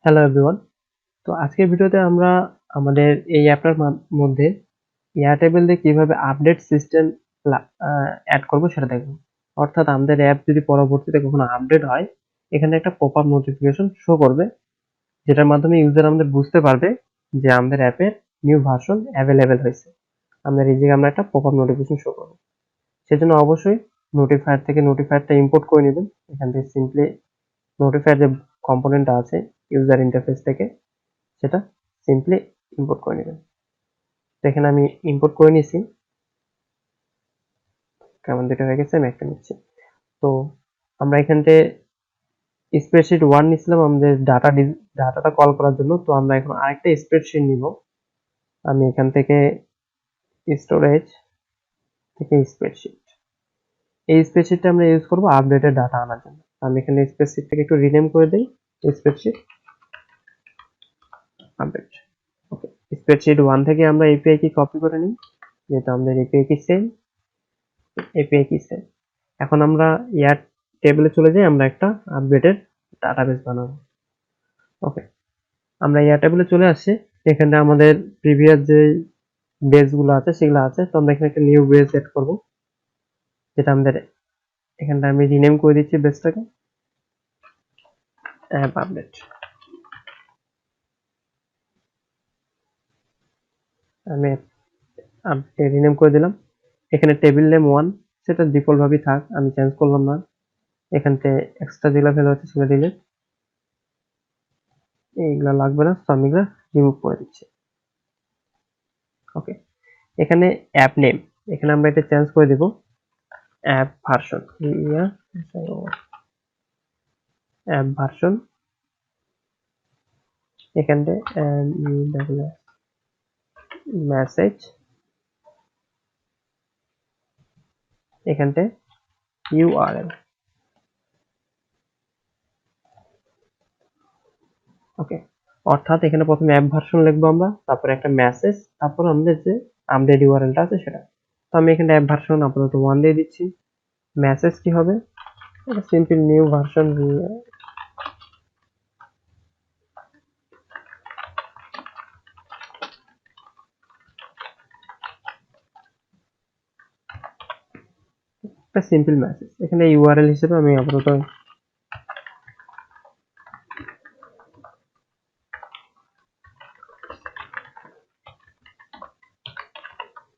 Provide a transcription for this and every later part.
Hello everyone. তো আজকের ভিডিওতে আমরা আমাদের এই অ্যাপটার মধ্যে এয়ারটেবল দিয়ে কিভাবে আপডেট সিস্টেম অ্যাড করব সেটা দেখব। অর্থাৎ আমাদের অ্যাপ যদি পরবর্তীতে কখনো আপডেট হয়, এখানে একটা পপআপ নোটিফিকেশন শো করবে, যেটার মাধ্যমে ইউজার আমাদের বুঝতে পারবে যে আমাদের অ্যাপের নিউ ভার্সন অ্যাভেলেবেল হয়েছে। আমাদের এই জায়গায় আমরা একটা পপআপ নোটিফিকেশন শো করব। সেজন্য অবশ্যই নোটিফায়ারটা ইম্পোর্ট করে নেবেন। এখান থেকে সিম্পলি নোটিফায়ার যে কম্পোনেন্টটা আছে ইউজার ইন্টারফেস থেকে, সেটা সিম্পলি ইম্পোর্ট করে নেবেন। এখানে আমি ইম্পোর্ট করে নিয়েছি, কেমন দুটো হয়ে গেছে, আমি একটা নিচ্ছি। তো আমরা এখানতে স্প্রেডশিট 1 নিছিলাম আমাদের ডাটাটা কল করার জন্য। তো আমরা এখন আরেকটা স্প্রেডশিট নিব। আমি এখান থেকে স্টোরেজ থেকে স্প্রেডশিট, এই স্প্রেডশিটটা আমরা ইউজ করব আপডেটেড ডাটা আনার জন্য। আমি এখানে স্প্রেডশিটটাকে একটু রিনেম করে দিই, স্প্রেডশিট আপডেট। ওকে, স্প্রেডশিট 1 থেকে আমরা এপিআই কি কপি করে নিই, যেটা আমাদের এপিআই কি সেম, এপিআই কি সেম। এখন আমরা এয়ার টেবিলে চলে যাই, আমরা একটা আপডেটেড ডাটাবেস বানাবো। ওকে, আমরা এয়ার টেবিলে চলে আসছি। এখানে আমাদের প্রিভিয়াস যে বেস গুলো আছে সেগুলো আছে। তো আমরা এখানে একটা নিউ বেস এড করব, যেটা আমাদের এখানটা আমি রিনেম করে দিচ্ছি বেসটাকে অ্যাপ আপডেট। আমি রিনেম করে দিলাম। এখানে টেবিল নেম 1 সেটা ডিফল্ট ভাবেই থাক, আমি চেঞ্জ করলাম না। এখানতে এক্সট্রা যেগুলো ভ্যালু আছে সেগুলো দিলে এইগুলা লাগবে না, তো আমি এগুলা রিমুভ করে দিচ্ছি। ওকে, এখানে অ্যাপ নেম, এখানে আমরা এটা চেঞ্জ করে দেব অ্যাপ ভার্সন, অ্যাপ ভার্সন। এখানে মেসেজ, এখানতে ইউআরএল। ওকে, অর্থাৎ এখানে প্রথমে অ্যাপ ভার্সন লিখবো আমরা, তারপরে একটা মেসেজ, তারপর আমাদের যে আপডেট ইউআরএলটা আছে সেটা। তো আমি এখানে অ্যাপ ভার্সন আপাতত 1 দিয়ে দিচ্ছি। মেসেজ কি হবে, এটা সিম্পল নিউ ভার্সন। একটা সিম্পল মেসেজ, এখানে ইউআরএল হিসেবে আমি আপাতত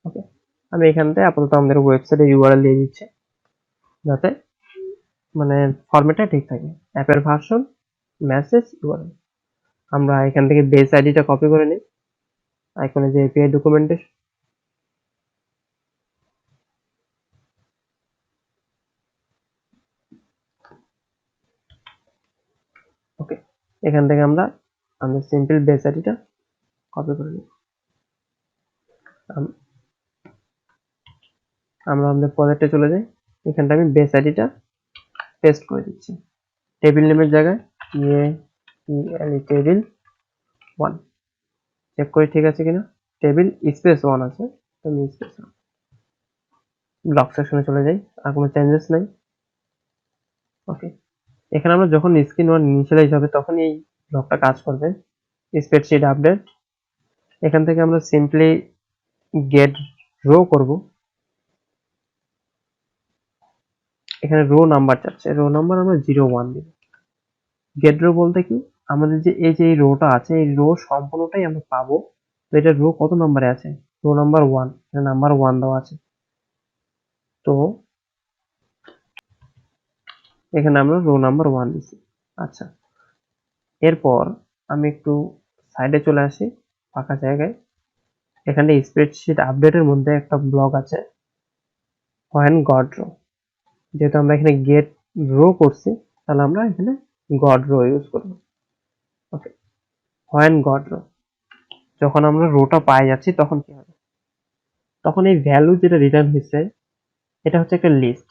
ওকে, আমি এখান থেকে আপাতত আমাদের ওয়েবসাইটের ইউআরএল দিয়ে দিচ্ছি, যাতে মানে ফরম্যাটটা ঠিক থাকে। অ্যাপের ভার্সন, মেসেজ, ইউআরএল। আমরা এখান থেকে বেস আইডিটা কপি করে নিই, আইকনে যে এপিআই ডকুমেন্টেশন। ওকে, এখান থেকে আমরা আমাদের সিম্পল বেস আইডিটা কপি করে নিই। আমরা আমাদের প্রজেক্টে চলে যাই, এখানটা আমি বেস আইডিটা পেস্ট করে দিচ্ছি। টেবিল নেমের জায়গায় টেবিল 1 চেক করে ঠিক আছে কিনা। টেবিল স্পেস 1 আছে, আমি স্পেস 1। ব্লক সেকশনে চলে যাই, আর কোনো চেঞ্জেস নাই। ওকে, এখানে আমরা যখন স্ক্রিন 1 ইনিশিয়ালাইজ হবে তখন এই ব্লকটা কাজ করবে, স্প্রেডশিট আপডেট। এখান থেকে আমরা সিম্পলি গেট রো করব। এখানে রো নাম্বার চাচ্ছে, রো নাম্বার আমরা 01 দিব। গেট রো বলতে কি, আমাদের যে এই রোটা আছে এই রো সম্পূর্ণটাই আমরা পাবো। তো এটা রো কত নম্বরে আছে, রো নাম্বার 1, এটা নাম্বার 1 দেওয়া আছে। তো এখানে আমরা রো নাম্বার 1 দিচ্ছি। আচ্ছা, এরপর আমি একটু সাইডে চলে আসি ফাঁকা জায়গায়। এখানে স্প্রেডশিট আপডেটের মধ্যে একটা ব্লক আছে হোয়েন গড রো। যেহেতু আমরা এখানে গেট রো করছি, তাহলে আমরা এখানে গড রো ইউজ করব। ওকে, হোয়েন গড রো, যখন আমরা রোটা পাই যাচ্ছি তখন কি হবে, তখন এই ভ্যালু যেটা রিটার্ন হয়েছে এটা হচ্ছে একটা লিস্ট।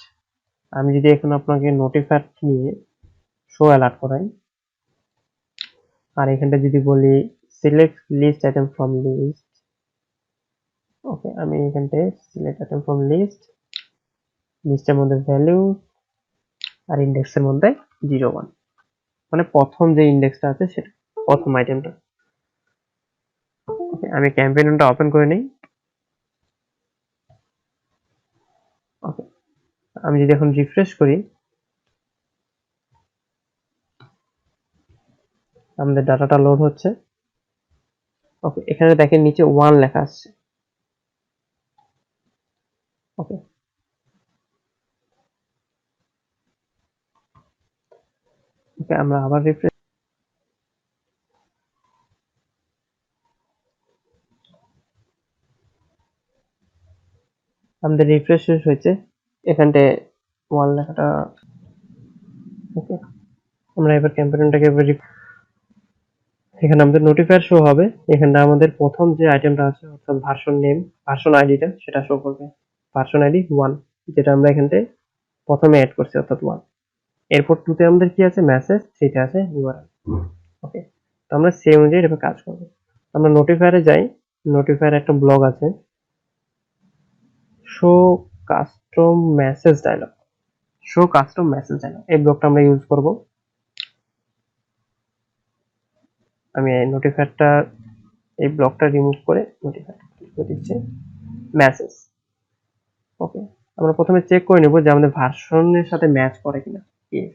আমি যদি এখন আপনাকে নোটিফায়ার নিয়ে শো অ্যালার্ট করাই, আর এখানটা যদি বলি select list item from list. Okay, আমি এখানটায় সিলেক্ট আইটেম ফ্রম লিস্ট, লিস্টের মধ্যে ভ্যালু আর ইন্ডেক্সের মধ্যে 01, মানে প্রথম যে ইন্ডেক্সটা আছে সেটা। প্রথম আইটেমটা। ওকে, আমি ক্যাম্পেইনটা ওপেন করে নিই। ওকে, আমি যদি এখন রিফ্রেশ করি, আমাদের ডাটাটা লোড হচ্ছে। ওকে, এখানে দেখেন নিচে 1 লেখা আসছে। ওকে, ওকে, আমরা আবার রিফ্রেশ। আমাদের রিফ্রেশ শেষ হয়েছে, এখানটায় 1 লেখাটা। ওকে, আমরা এবার ক্যাম্পেইনটাকে এখানে আমাদের নোটিফায়ার শো হবে। এখানে আমাদের প্রথম যে আইটেমটা আছে অর্থাৎ ভার্সন নেম, ভার্সন আইডিটা সেটা শো করবে। ভার্সন আইডি 1, যেটা আমরা এখানটায় প্রথমে অ্যাড করছি অর্থাৎ 1। এরপর 2 তে আমাদের কি আছে, মেসেজ, 3 তে আছে ইউআরএল। ওকে, তো আমরা সেই অনুযায়ী এভাবে কাজ করব। আমরা নোটিফায়ারে যাই। নোটিফায়ারে একটা ব্লগ আছে, show custom message dialog. Show custom message dialog, এই ব্লগটা আমরা ইউজ করব। আমি এই নোটিফায়ারটা, এই ব্লকটা রিমুভ করে নোটিফায়ার করে দিচ্ছি মেসেজ। ওকে, আমরা প্রথমে চেক করে নেব যে আমাদের ভার্সনের সাথে ম্যাচ করে কিনা। ইফ,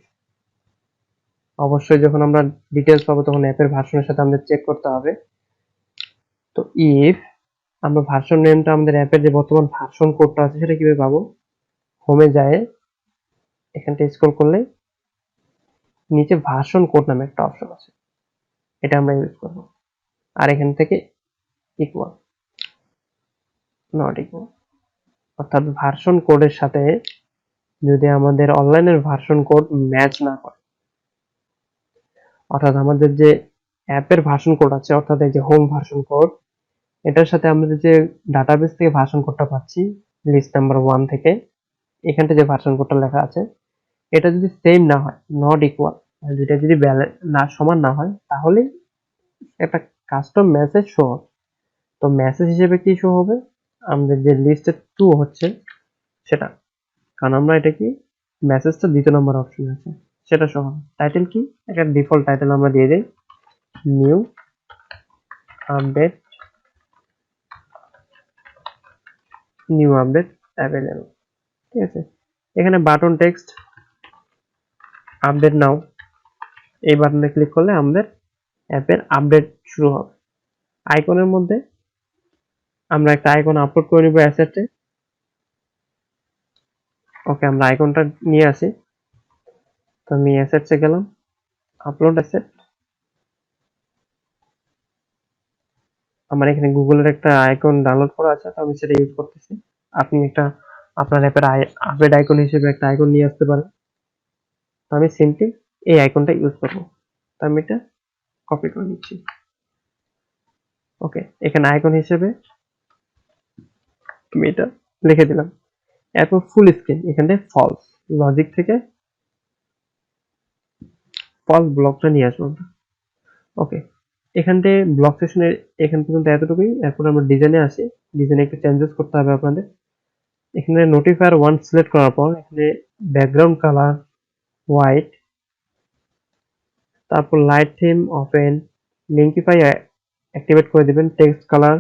অবশ্যই যখন আমরা ডিটেলস পাবো তখন অ্যাপের ভার্সনের সাথে আমাদের চেক করতে হবে। তো ইফ আমরা ভার্সন নেমটা, আমাদের অ্যাপের যে বর্তমান ভার্সন কোডটা আছে সেটা কিভাবে পাবো, হোমে যায় এখানটা স্ক্রল করলে নিচে ভার্সন কোড নামে একটা অপশন আছে, এটা আমরা ইউজ করব। আর এখান থেকে ইকুয়াল, নট ইকুয়াল, অর্থাৎ ভার্সন কোডের সাথে যদি আমাদের অনলাইনের ভার্সন কোড ম্যাচ না করে, অর্থাৎ আমাদের যে অ্যাপের ভার্সন কোড আছে অর্থাৎ এই যে হোম ভার্সন কোড, এটার সাথে আমাদের যে ডাটাবেস থেকে ভার্সন কোডটা পাচ্ছি লিস্ট নাম্বার 1 থেকে, এখানটা যে ভার্সন কোডটা লেখা আছে এটা যদি সেম না হয়, নট ইকুয়াল, দুইটা যদি না সমান না হয়, তাহলে একটা কাস্টম মেসেজ শো হবে। তো মেসেজ হিসেবে কি শো হবে, আমাদের যে লিস্টে 2 হচ্ছে সেটা, কারণ আমরা এটা কি মেসেজটা 2 নম্বর অপশন আছে সেটা শো হবে। টাইটেল কি, একটা ডিফল্ট টাইটেল আমরা দিয়ে দিই, new update, new update available. ঠিক আছে, এখানে বাটন টেক্সট আপডেট নাও, এই বাটনে ক্লিক করলে আমাদের অ্যাপের আপডেট শুরু হবে। আইকনের মধ্যে আমরা একটা আইকন আপলোড করে নিব অ্যাসেটে। ওকে, আমরা আইকনটা নিয়ে আসি। তো আমি অ্যাসেটসে গেলাম, আপলোড অ্যাসেট। আমার এখানে গুগলের একটা আইকন ডাউনলোড করা আছে, তো আমি সেটা ইউজ করতেছি। আপনি একটা আপনার অ্যাপের আপডেট আইকন হিসেবে একটা আইকন নিয়ে আসতে পারেন। তো আমি সিম্পলি এই আইকনটা ইউজ করব। তো আমি এটা কপি করে নিচ্ছি। ওকে, এখানে আইকন হিসেবে আমি এটা লিখে দিলাম। এরপর ফুল স্ক্রিন, এখানে ফলস, লজিক থেকে ফলস ব্লকটা নিয়ে আসবো আমরা। ওকে, এখান থেকে ব্লক সেশনের এখান পর্যন্ত এতটুকুই। এরপর আমরা ডিজাইনে আসি। ডিজাইনে একটু চেঞ্জেস করতে হবে আপনাদের। এখানে নোটিফায়ার 1 সিলেক্ট করার পর এখানে ব্যাকগ্রাউন্ড কালার হোয়াইট, তারপর লাইট থিম ওপেন, লিঙ্কিফাই অ্যাক্টিভেট করে দিবেন। টেক্সট কালার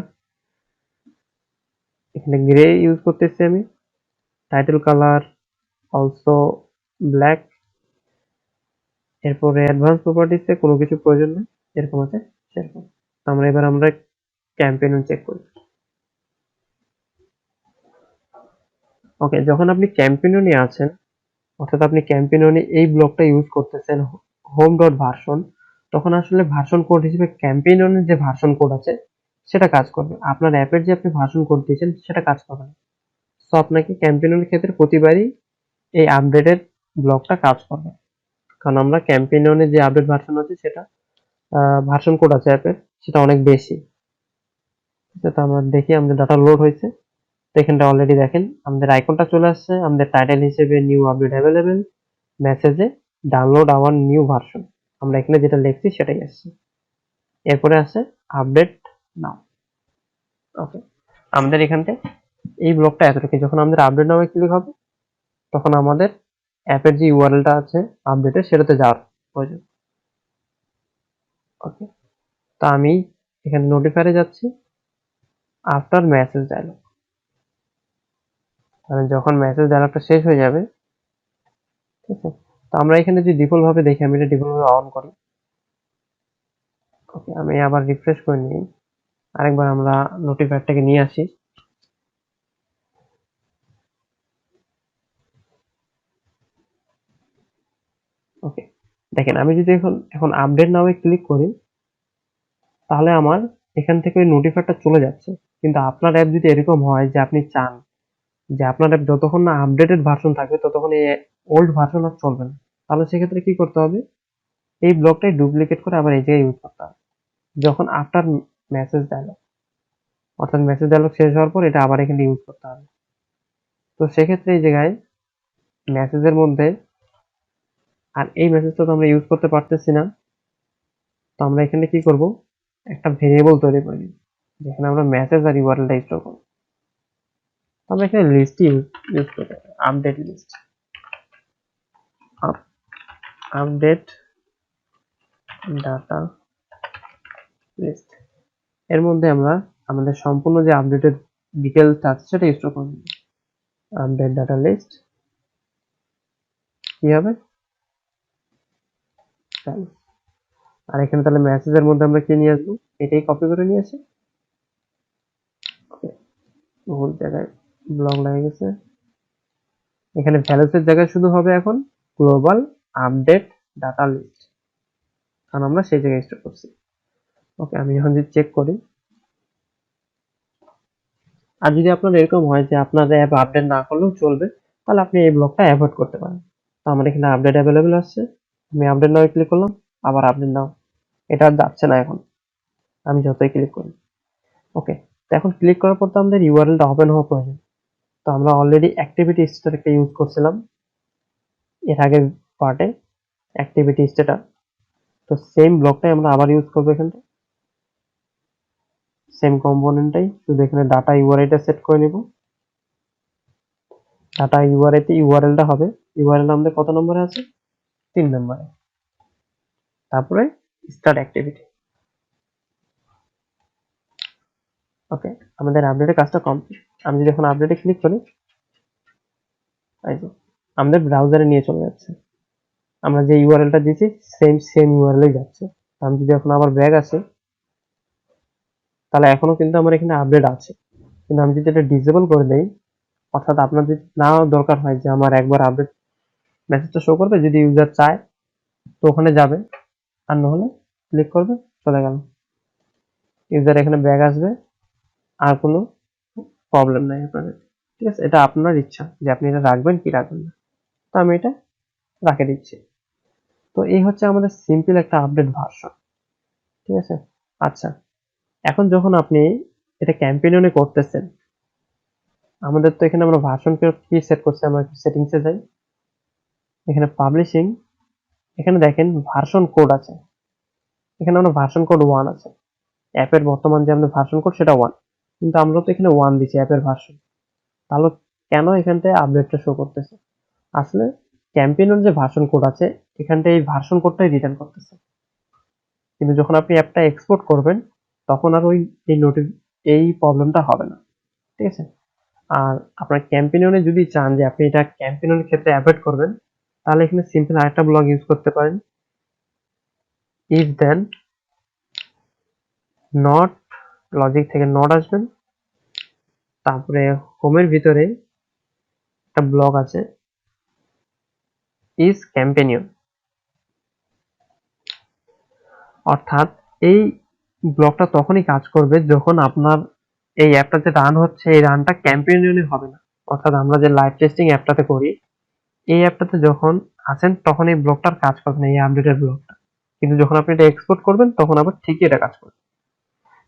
এখানে গ্রে ইউজ করতেছি আমি। Title colour also black. এরপরে অ্যাডভান্স প্রপার্টিসে কোনো কিছু প্রয়োজন নেই, এরকম আছে সেরকম। আমরা ক্যাম্পেইন চেক করি। ওকে, যখন আপনি ক্যাম্পেইনে আছেন অর্থাৎ আপনি ক্যাম্পেইনে এই ব্লকটা ইউজ করতেছেন হোম ডট ভার্সন, তখন আসলে ভার্সন কোড হিসেবে ক্যাম্পেইনের যে ভার্সন কোড আছে সেটা কাজ করবে। আপনার অ্যাপের যে আপনি ভার্সন কোড দিয়েছেন সেটা কাজ করবে না। তো আপনাকে ক্যাম্পেইনের ক্ষেত্রে প্রতিবারই এই আপডেটের ব্লকটা কাজ করবে, কারণ আমরা ক্যাম্পেইনে যে আপডেট ভার্সন আছে সেটা ভার্সন কোড আছে অ্যাপের সেটা অনেক বেশি। তো আমরা দেখি আমাদের ডাটা লোড হয়েছে। তো এখানটা অলরেডি দেখেন আমাদের আইকনটা চলে আসছে, আমাদের টাইটেল হিসেবে নিউ আপডেট অ্যাভেলেবেল, মেসেজে ডাউনলোড আওয়ার নিউ ভার্সন, আমরা এখানে যেটা লিখছি সেটাই আসছে। এরপরে আছে আপডেট নাও। ওকে, আমাদের এখানতে এই ব্লকটা এতটুকু। যখন আমাদের আপডেট নামে ক্লিক হবে তখন আমাদের অ্যাপের যে ইউআরএলটা আছে আপডেটের সেটাতে যাওয়ার প্রয়োজন। ওকে, তো আমি এখানে নোটিফায়ারে যাচ্ছি, আফটার মেসেজ ডায়লগ, মানে যখন মেসেজ ডায়লগটা শেষ হয়ে যাবে, ঠিক আছে। তো আমরা এখানে যদি ডিফল্ট ভাবে দেখি, আমি এটা ডিফল্ট ভাবে অন করি। ওকে, আমি আবার রিফ্রেশ করে নিই, আরেকবার আমরা নোটিফায়ারটাকে নিয়ে আসি। ওকে, দেখেন আমি যদি এখন আপডেট নামে ক্লিক করি, তাহলে আমার এখান থেকে ওই নোটিফায়ারটা চলে যাচ্ছে। কিন্তু আপনার অ্যাপ যদি এরকম হয় যে আপনি চান যে আপনার অ্যাপ যতক্ষণ না আপডেটেড ভার্সন থাকবে ততক্ষণ এই ওল্ড ভার্সন আর চলবে না, তাহলে সেক্ষেত্রে কি করতে হবে, এই ব্লকটাই ডুপ্লিকেট করে আবার এই জায়গায় ইউজ করতে হবে, যখন আফটার মেসেজ ডায়লগ, অর্থাৎ মেসেজ ডায়লগ শেষ হওয়ার পর এটা আবার এখানে ইউজ করতে হবে। তো সেক্ষেত্রে এই জায়গায় মেসেজের মধ্যে, আর এই মেসেজটা তো আমরা ইউজ করতে পারতেছি না, তো আমরা এখানে কি করব, একটা ভেরিয়েবল তৈরি করে নিই যেখানে আমরা মেসেজ আর ইউআরএলটা স্টোর করব। আমরা এখানে লিস্ট ইউজ করতে পারি, update list, update data list. এর মধ্যে আমরা আমাদের সম্পূর্ণ যে আপডেটেড ডিটেলস আছে সেটা স্টোর করব। আপডেট ডাটা লিস্ট কি হবে, আর এখানে তাহলে মেসেজের মধ্যে আমরা কি নিয়ে আসবো, এটাই কপি করে নিয়ে আসি। ভুল জায়গায় ব্লক লেগে গেছে, এখানে ভ্যালুসের জায়গায় শুধু হবে এখন গ্লোবাল আপডেট ডাটা লিস্ট, কারণ আমরা সেই জায়গায় স্টোর করছি। ওকে, আমি এখন যদি চেক করি, আর যদি আপনার এরকম হয় যে আপনার অ্যাপ আপডেট না করলেও চলবে, তাহলে আপনি এই ব্লকটা অ্যাভয়েড করতে পারেন। তো আমার এখানে আপডেট অ্যাভেলেবেল আসছে, আমি আপডেট নাও ক্লিক করলাম, আবার আপডেট নাও, এটা আর যাচ্ছে না এখন, আমি যতই ক্লিক করি। ওকে, তো এখন ক্লিক করার পর তো আমাদের ইউআরএলটা ওপেন হওয়া প্রয়োজন। তো আমরা অলরেডি অ্যাক্টিভিটি স্টেট একটা ইউজ করছিলাম এর আগের পার্টে, অ্যাক্টিভিটি স্টেটা, তো সেম ব্লকটাই আমরা আবার ইউজ করবো এখানটা, সেম কম্পোনেন্টটাই, শুধু এখানে ডাটা ইউআরএলটা সেট করে নিব। ডাটা ইউআরএতে ইউআরএলটা হবে, ইউআরএল আমাদের কত নম্বরে আছে, 3 নম্বরে, তারপরে স্টার্ট অ্যাক্টিভিটি। ওকে, আমাদের আপডেটের কাজটা কমপ্লিট। আমি যদি এখন আপডেটে ক্লিক করি, এই যে আমাদের ব্রাউজারে নিয়ে চলে যাচ্ছে, আমরা যে ইউআরএলটা দিয়েছি সেম ইউআরএল যাচ্ছে। আমি যদি এখন আবার ব্যাক আসি, তাহলে এখনো কিন্তু আমার এখানে আপডেট আছে, কিন্তু আমি যদি এটা ডিসেবল করে দেই, অর্থাৎ আপনার যদি না দরকার হয় যে আমার একবার আপডেট মেসেজটা শো করবে, যদি ইউজার চায় তো ওখানে যাবে, আর নহলে ক্লিক করবে, চলে গেল, ইউজার এখানে ব্যাক আসবে, আর কোনো প্রবলেম নাই আপনাদের। ঠিক আছে, এটা আপনার ইচ্ছা যে আপনি এটা রাখবেন কি রাখবেন না, তো আমি এটা রাখে দিচ্ছি। তো এই হচ্ছে আমাদের সিম্পল একটা আপডেট ভার্সন। ঠিক আছে, আচ্ছা, এখন যখন আপনি এটা ক্যাম্পেইনে করতেছেন, আমাদের তো এখানে আমরা ভার্সন কি সেট করছি, আমরা সেটিংসে যাই, এখানে পাবলিশিং, এখানে দেখেন ভার্সন কোড আছে, এখানে আমরা ভার্সন কোড 1 আছে, অ্যাপের বর্তমান যে আমাদের ভার্সন কোড সেটা 1, কিন্তু আমরা তো এখানে 1 দিচ্ছি অ্যাপের ভার্সন, তাহলে কেন এখানটায় আপডেটটা শো করতেছে, আসলে ক্যাম্পেইনের যে ভার্সন কোড আছে এখানটায় এই ভার্সন কোডটাই রিটার্ন করতেছে, কিন্তু যখন আপনি অ্যাপটা এক্সপোর্ট করবেন তখন আর ওই এই প্রবলেমটা হবে না। ঠিক আছে, আর আপনার ক্যাম্পেইনে যদি চান যে আপনি এটা ক্যাম্পেইনের ক্ষেত্রে অ্যাভয়েড করবেন, তাহলে এখানে সিম্পল আরেকটা ব্লক ইউজ করতে পারেন, ইফ দেন নট, লজিক থেকে নট আসবেন, তারপরে হোমের ভিতরে একটা ব্লক আছে ইজ ক্যাম্পেনিয়ন, অর্থাৎ এই ব্লকটা তখনই কাজ করবে যখন আপনার এই অ্যাপটা যে রান হচ্ছে এই রানটা ক্যাম্পেনিয়নে হবে না, অর্থাৎ আমরা যে লাইভ টেস্টিং অ্যাপটাতে করি, এই অ্যাপটাতে যখন আছেন তখন এই ব্লকটার কাজ করবে না, এই আপডেটের ব্লকটা, কিন্তু যখন আপনি এটা এক্সপোর্ট করবেন তখন আবার ঠিকই এটা কাজ করবে।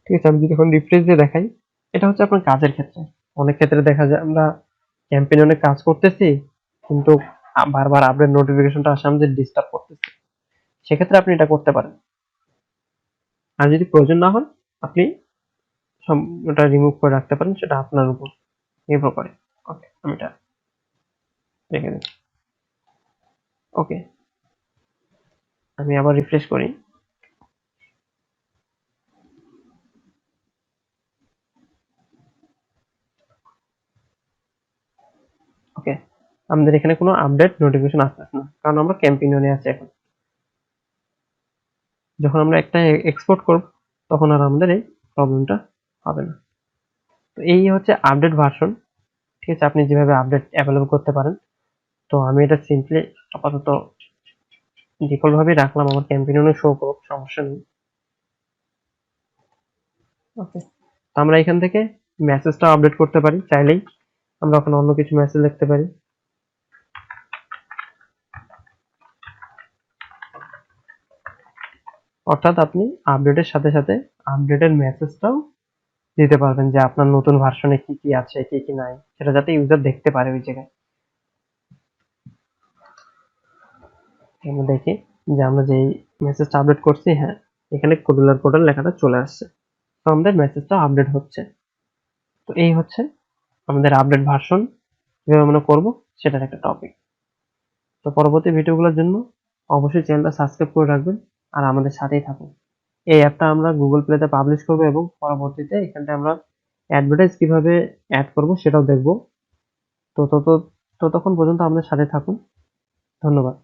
ঠিক আছে, আমি যদি এখন রিফ্রেশ দিয়ে দেখাই, এটা হচ্ছে আপনার কাজের ক্ষেত্রে, অনেক ক্ষেত্রে দেখা যায় আমরা ক্যাম্পেইনে কাজ করতেছি কিন্তু বারবার আপডেট নোটিফিকেশনটা আসে আমাদের ডিস্টার্ব করতেছে, সেক্ষেত্রে আপনি এটা করতে পারেন। আর যদি প্রয়োজন না হয় আপনি ওটা রিমুভ করে রাখতে পারেন, সেটা আপনার উপর নির্ভর করে। ওকে, আমি এটা রেখে দিই। ওকে, আমি আবার রিফ্রেশ করি, আমাদের এখানে কোনো আপডেট নোটিফিকেশন আসতেছে না, কারণ আমরা ক্যাম্পেইনে আছি এখন। যখন আমরা একটা এক্সপোর্ট করব তখন আর আমাদের এই প্রবলেমটা হবে না। তো এই হচ্ছে আপডেট ভার্সন। ঠিক আছে, আপনি যেভাবে আপডেট অ্যাভেলেবল করতে পারেন। তো আমি এটা সিম্পলি আপাতত ডিফল্ট ভাবে রাখলাম, আমার ক্যাম্পেইনে শো করুক, সমস্যা নেই। ওকে, তো আমরা এখান থেকে মেসেজটা আপডেট করতে পারি চাইলেই। আমরা ওখানে অন্য কিছু মেসেজ লিখতে পারি। অর্থাৎ আপনি আপডেটের সাথে সাথে আপডেটের মেসেজটাও দিতে পারবেন, যে আপনার নতুন ভার্সনে কি কি আছে, কি কি নাই, সেটা যাতে ইউজার দেখতে পারে ওই জায়গায়। আমরা দেখি যে আমরা যেই মেসেজটা আপডেট করছি, হ্যাঁ এখানে কোডুলার পোর্টাল লেখাটা চলে আসছে। তো আমাদের মেসেজটা আপডেট হচ্ছে। তো এই হচ্ছে আমাদের আপডেট ভার্সন কিভাবে আমরা করবো সেটার একটা টপিক। তো পরবর্তী ভিডিওগুলোর জন্য অবশ্যই চ্যানেলটা সাবস্ক্রাইব করে রাখবেন আর আমাদের সাথেই থাকুন। এই অ্যাপটা আমরা গুগল প্লেতে পাবলিশ করবো এবং পরবর্তীতে এখানটা আমরা অ্যাডভার্টাইজ কিভাবে অ্যাড করব সেটাও দেখবো। তো ততক্ষণ পর্যন্ত আমাদের সাথে থাকুন। ধন্যবাদ।